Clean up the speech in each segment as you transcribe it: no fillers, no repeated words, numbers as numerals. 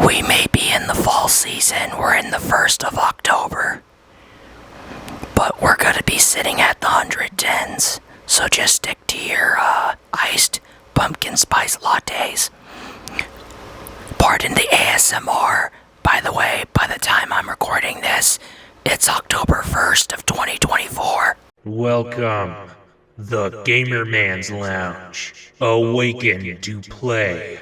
We may be in the fall season, we're in the 1st of October, but we're gonna be sitting at the 110s, so just stick to your iced pumpkin spice lattes. Pardon the ASMR. By the way, by the time I'm recording this, it's October 1st of 2024. Welcome, the Gamer Man's Lounge. Awaken to play.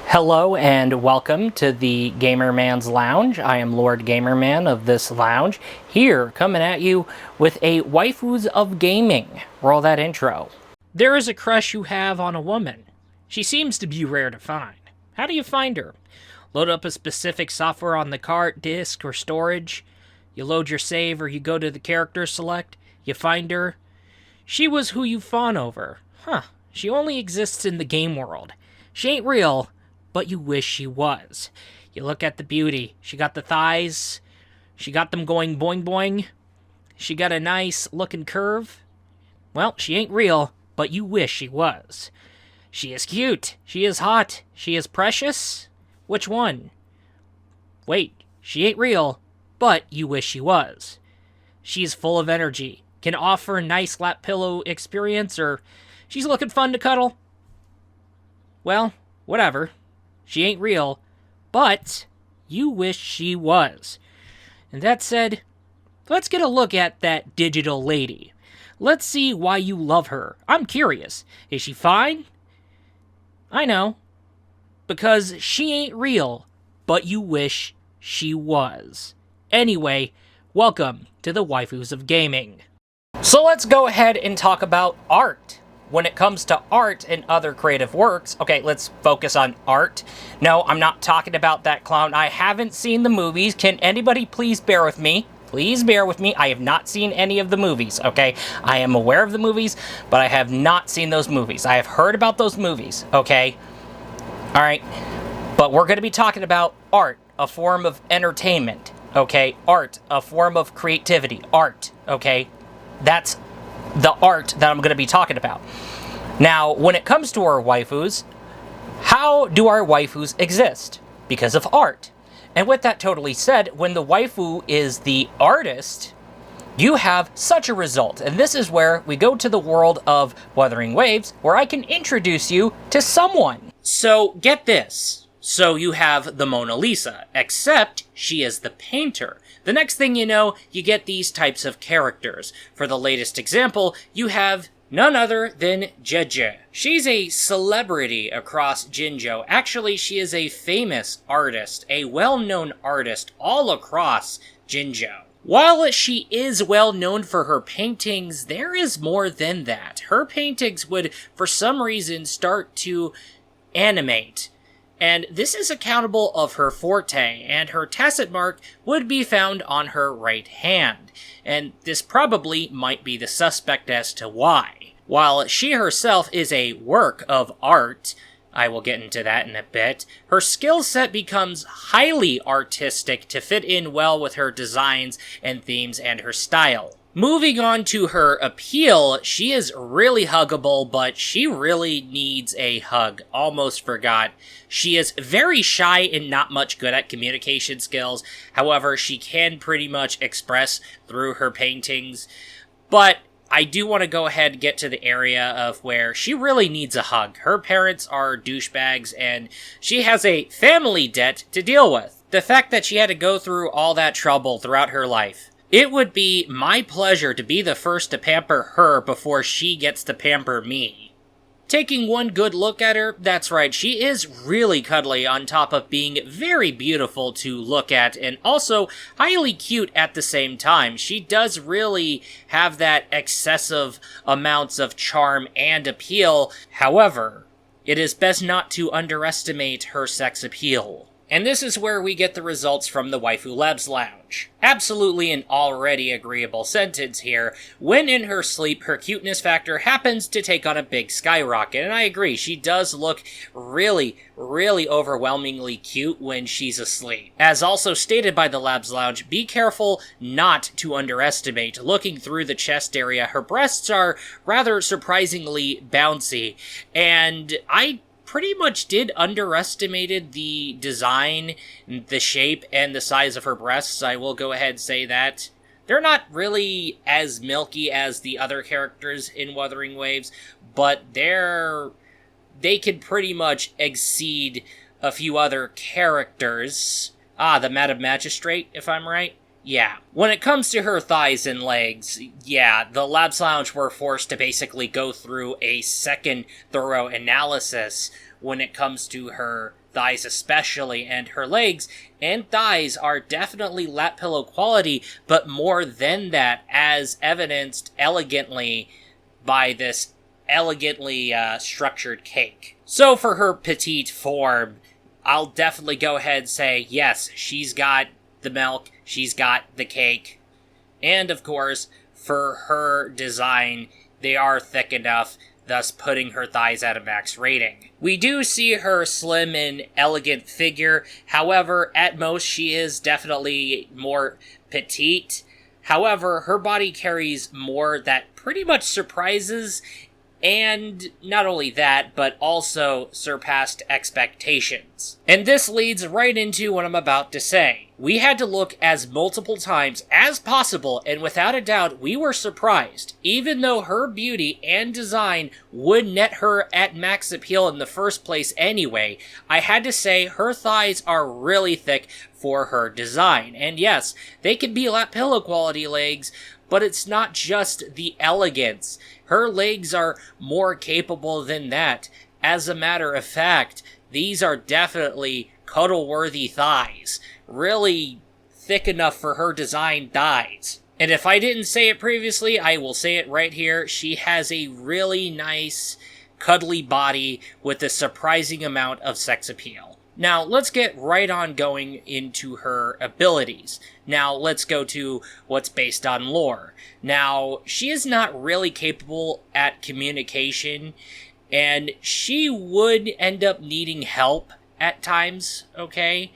Hello and welcome to the Gamer Man's Lounge. I am Lord Gamerman of this lounge, here coming at you with a Waifus of Gaming. Roll that intro. There is a crush you have on a woman. She seems to be rare to find. How do you find her? Load up a specific software on the cart, disk, or storage. You load your save or you go to the character select. You find her. She was who you fawn over. She only exists in the game world. She ain't real, but you wish she was. You look at the beauty. She got the thighs. She got them going boing boing. She got a nice looking curve. Well, she ain't real, but you wish she was. She is cute. She is hot. She is precious. Which one? Wait, she ain't real, but you wish she was. She's full of energy. Can offer a nice lap pillow experience, or she's looking fun to cuddle. Well, whatever. She ain't real, but you wish she was. And that said, let's get a look at that digital lady. Let's see why you love her. I'm curious. Is she fine? I know. Because she ain't real, but you wish she was. Anyway, welcome to the Waifus of Gaming. So let's go ahead and talk about art. When it comes to art and other creative works, okay, let's focus on art. No, I'm not talking about that clown. I haven't seen the movies. Can anybody please bear with me? Please bear with me. I have not seen any of the movies, okay? I am aware of the movies, but I have not seen those movies. I have heard about those movies, okay? All right, but we're going to be talking about art, a form of entertainment, okay? Art, a form of creativity, art, okay? That's the art that I'm going to be talking about. Now, when it comes to our waifus, how do our waifus exist? Because of art. And with that totally said, when the waifu is the artist, you have such a result. And this is where we go to the world of Wuthering Waves, where I can introduce you to someone. So, get this. So you have the Mona Lisa, except she is the painter. The next thing you know, you get these types of characters. For the latest example, you have none other than Zhezhi. She's a celebrity across Jinzhou. Actually, she is a famous artist, a well-known artist all across Jinzhou. While she is well known for her paintings, there is more than that. Her paintings would, for some reason, start to animate. And this is accountable of her forte, and her tacit mark would be found on her right hand. And this probably might be the suspect as to why. While she herself is a work of art, I will get into that in a bit, her skill set becomes highly artistic to fit in well with her designs and themes and her style. Moving on to her appeal, she is really huggable, but she really needs a hug. Almost forgot. She is very shy and not much good at communication skills. However, she can pretty much express through her paintings. But I do want to go ahead and get to the area of where she really needs a hug. Her parents are douchebags, and she has a family debt to deal with. The fact that she had to go through all that trouble throughout her life. It would be my pleasure to be the first to pamper her before she gets to pamper me. Taking one good look at her, that's right, she is really cuddly on top of being very beautiful to look at and also highly cute at the same time. She does really have that excessive amounts of charm and appeal. However, it is best not to underestimate her sex appeal. And this is where we get the results from the Waifu Labs Lounge. Absolutely an already agreeable sentence here. When in her sleep, her cuteness factor happens to take on a big skyrocket. And I agree, she does look really overwhelmingly cute when she's asleep. As also stated by the Labs Lounge, be careful not to underestimate. Looking through the chest area, her breasts are rather surprisingly bouncy. And I pretty much did underestimated the design, the shape, and the size of her breasts. I will go ahead and say that. They're not really as milky as the other characters in Wuthering Waves, but they can pretty much exceed a few other characters. The Madam Magistrate, if I'm right. Yeah. When it comes to her thighs and legs, yeah, the Labs Lounge were forced to basically go through a second thorough analysis when it comes to her thighs especially, and her legs and thighs are definitely lap pillow quality, but more than that, as evidenced elegantly by this elegantly structured cake. So for her petite form, I'll definitely go ahead and say, yes, she's got the milk, she's got the cake, and of course, for her design, they are thick enough, thus putting her thighs at a max rating. We do see her slim and elegant figure, however, at most she is definitely more petite. However, her body carries more that pretty much surprises, and not only that, but also surpassed expectations. And this leads right into what I'm about to say. We had to look as multiple times as possible, and without a doubt, we were surprised. Even though her beauty and design would net her at max appeal in the first place anyway, I had to say her thighs are really thick for her design. And yes, they could be lap pillow quality legs, but it's not just the elegance. Her legs are more capable than that. As a matter of fact, these are definitely cuddle-worthy thighs. Really thick enough for her design thighs. And if I didn't say it previously, I will say it right here. She has a really nice, cuddly body with a surprising amount of sex appeal. Now, let's get right on going into her abilities. Now, let's go to what's based on lore. Now, she is not really capable at communication, and she would end up needing help at times, okay?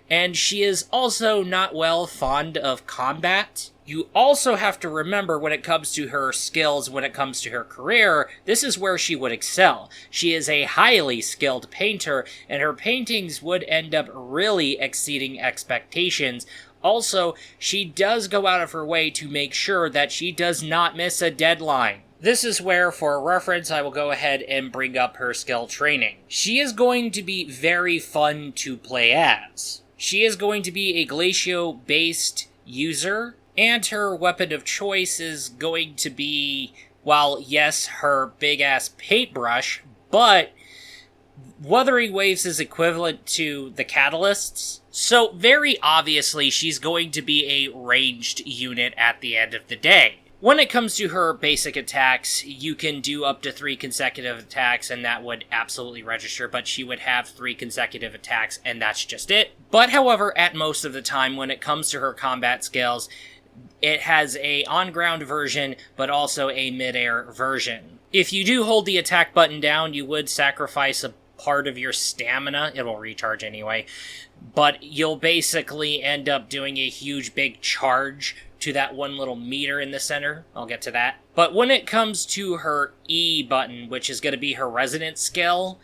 And she is also not fond of combat. You also have to remember when it comes to her skills, when it comes to her career, this is where she would excel. She is a highly skilled painter, and her paintings would end up really exceeding expectations. Also, she does go out of her way to make sure that she does not miss a deadline. This is where, for reference, I will go ahead and bring up her skill training. She is going to be very fun to play as. She is going to be a Glacio-based user, and her weapon of choice is going to be, well, yes, her big-ass paintbrush, but Wuthering Waves is equivalent to the catalysts, so very obviously she's going to be a ranged unit at the end of the day. When it comes to her basic attacks, you can do up to 3 consecutive attacks, and that would absolutely register, but she would have 3 consecutive attacks, and that's just it. But however, at most of the time, when it comes to her combat skills, it has a on-ground version, but also a mid-air version. If you do hold the attack button down, you would sacrifice a part of your stamina. It will recharge anyway. But you'll basically end up doing a huge big charge to that one little meter in the center. I'll get to that. But when it comes to her E button, which is going to be her resonance skill,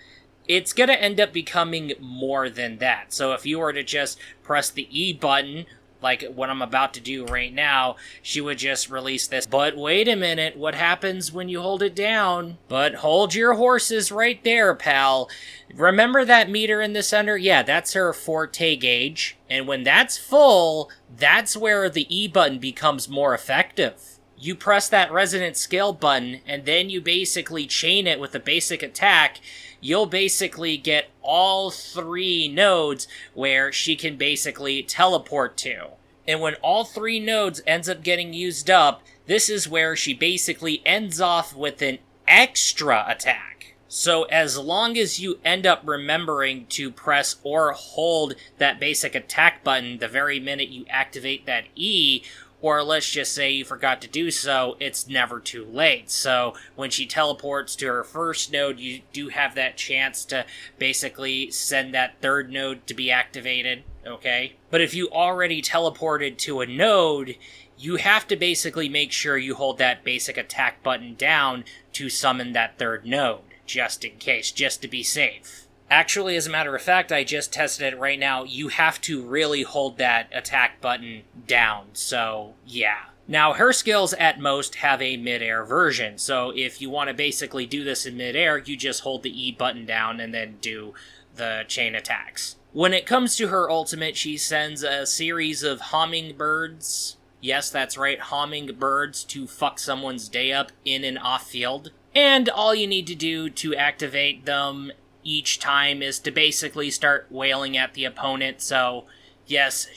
it's going to end up becoming more than that. So if you were to just press the E button, like what I'm about to do right now, she would just release this. But wait a minute, what happens when you hold it down? But hold your horses right there, pal. Remember that meter in the center? Yeah, that's her forte gauge. And when that's full, that's where the E button becomes more effective. You press that resonance scale button, and then you basically chain it with a basic attack. You'll basically get all 3 nodes where she can basically teleport to. And when all 3 nodes ends up getting used up, this is where she basically ends off with an extra attack. So as long as you end up remembering to press or hold that basic attack button the very minute you activate that E, or let's just say you forgot to do so, it's never too late. So when she teleports to her first node, you do have that chance to basically send that 3rd node to be activated, okay? But if you already teleported to a node, you have to basically make sure you hold that basic attack button down to summon that 3rd node. just in case, just to be safe. Actually, as a matter of fact, I just tested it right now. You have to really hold that attack button down, so yeah. Now, her skills at most have a mid-air version, so if you want to basically do this in mid-air, you just hold the E button down and then do the chain attacks. When it comes to her ultimate, she sends a series of hummingbirds. Yes, that's right, hummingbirds to fuck someone's day up in and off field. And all you need to do to activate them each time is to basically start wailing at the opponent, so yes.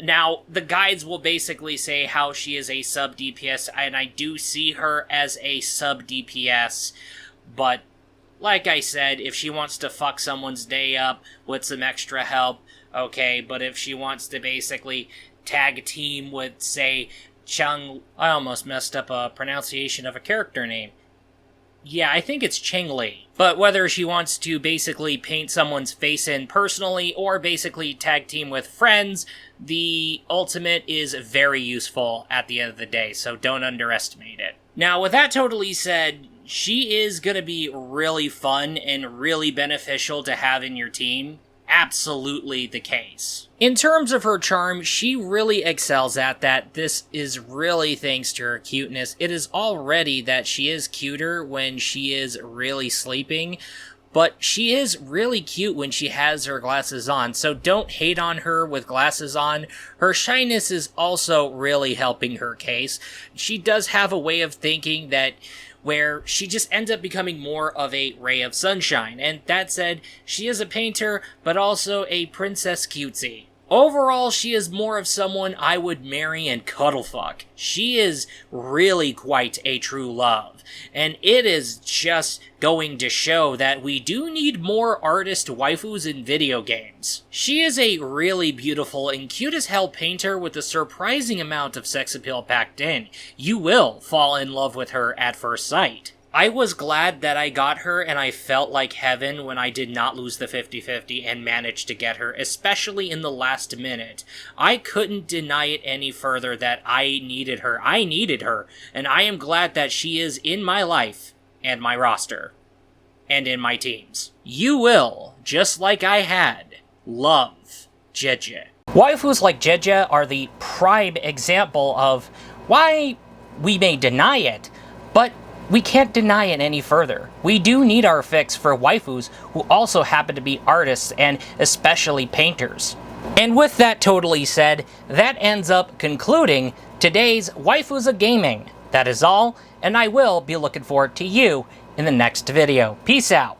Now, the guides will basically say how she is a sub DPS, and I do see her as a sub DPS, but like I said, if she wants to fuck someone's day up with some extra help, okay, but if she wants to basically tag team with, say, I almost messed up a pronunciation of a character name. Yeah, I think it's Cheng Li. But whether she wants to basically paint someone's face in personally or basically tag team with friends, the ultimate is very useful at the end of the day, so don't underestimate it. Now, with that totally said, she is going to be really fun and really beneficial to have in your team. Absolutely the case. In terms of her charm, she really excels at that. This is really thanks to her cuteness. It is already that she is cuter when she is really sleeping, but she is really cute when she has her glasses on, so don't hate on her with glasses on. Her shyness is also really helping her case. She does have a way of thinking that where she just ends up becoming more of a ray of sunshine. And that said, she is a painter, but also a princess cutesy. Overall, she is more of someone I would marry and cuddle fuck. She is really quite a true love. And it is just going to show that we do need more artist waifus in video games. She is a really beautiful and cute as hell painter with a surprising amount of sex appeal packed in. You will fall in love with her at first sight. I was glad that I got her, and I felt like heaven when I did not lose the 50-50 and managed to get her, especially in the last minute. I couldn't deny it any further that I needed her. I needed her, and I am glad that she is in my life, and my roster, and in my teams. You will, just like I had, love Zhezhi. Waifus like Zhezhi are the prime example of why we may deny it, but we can't deny it any further. We do need our fix for waifus who also happen to be artists and especially painters. And with that totally said, that ends up concluding today's Waifus of Gaming. That is all, and I will be looking forward to you in the next video. Peace out.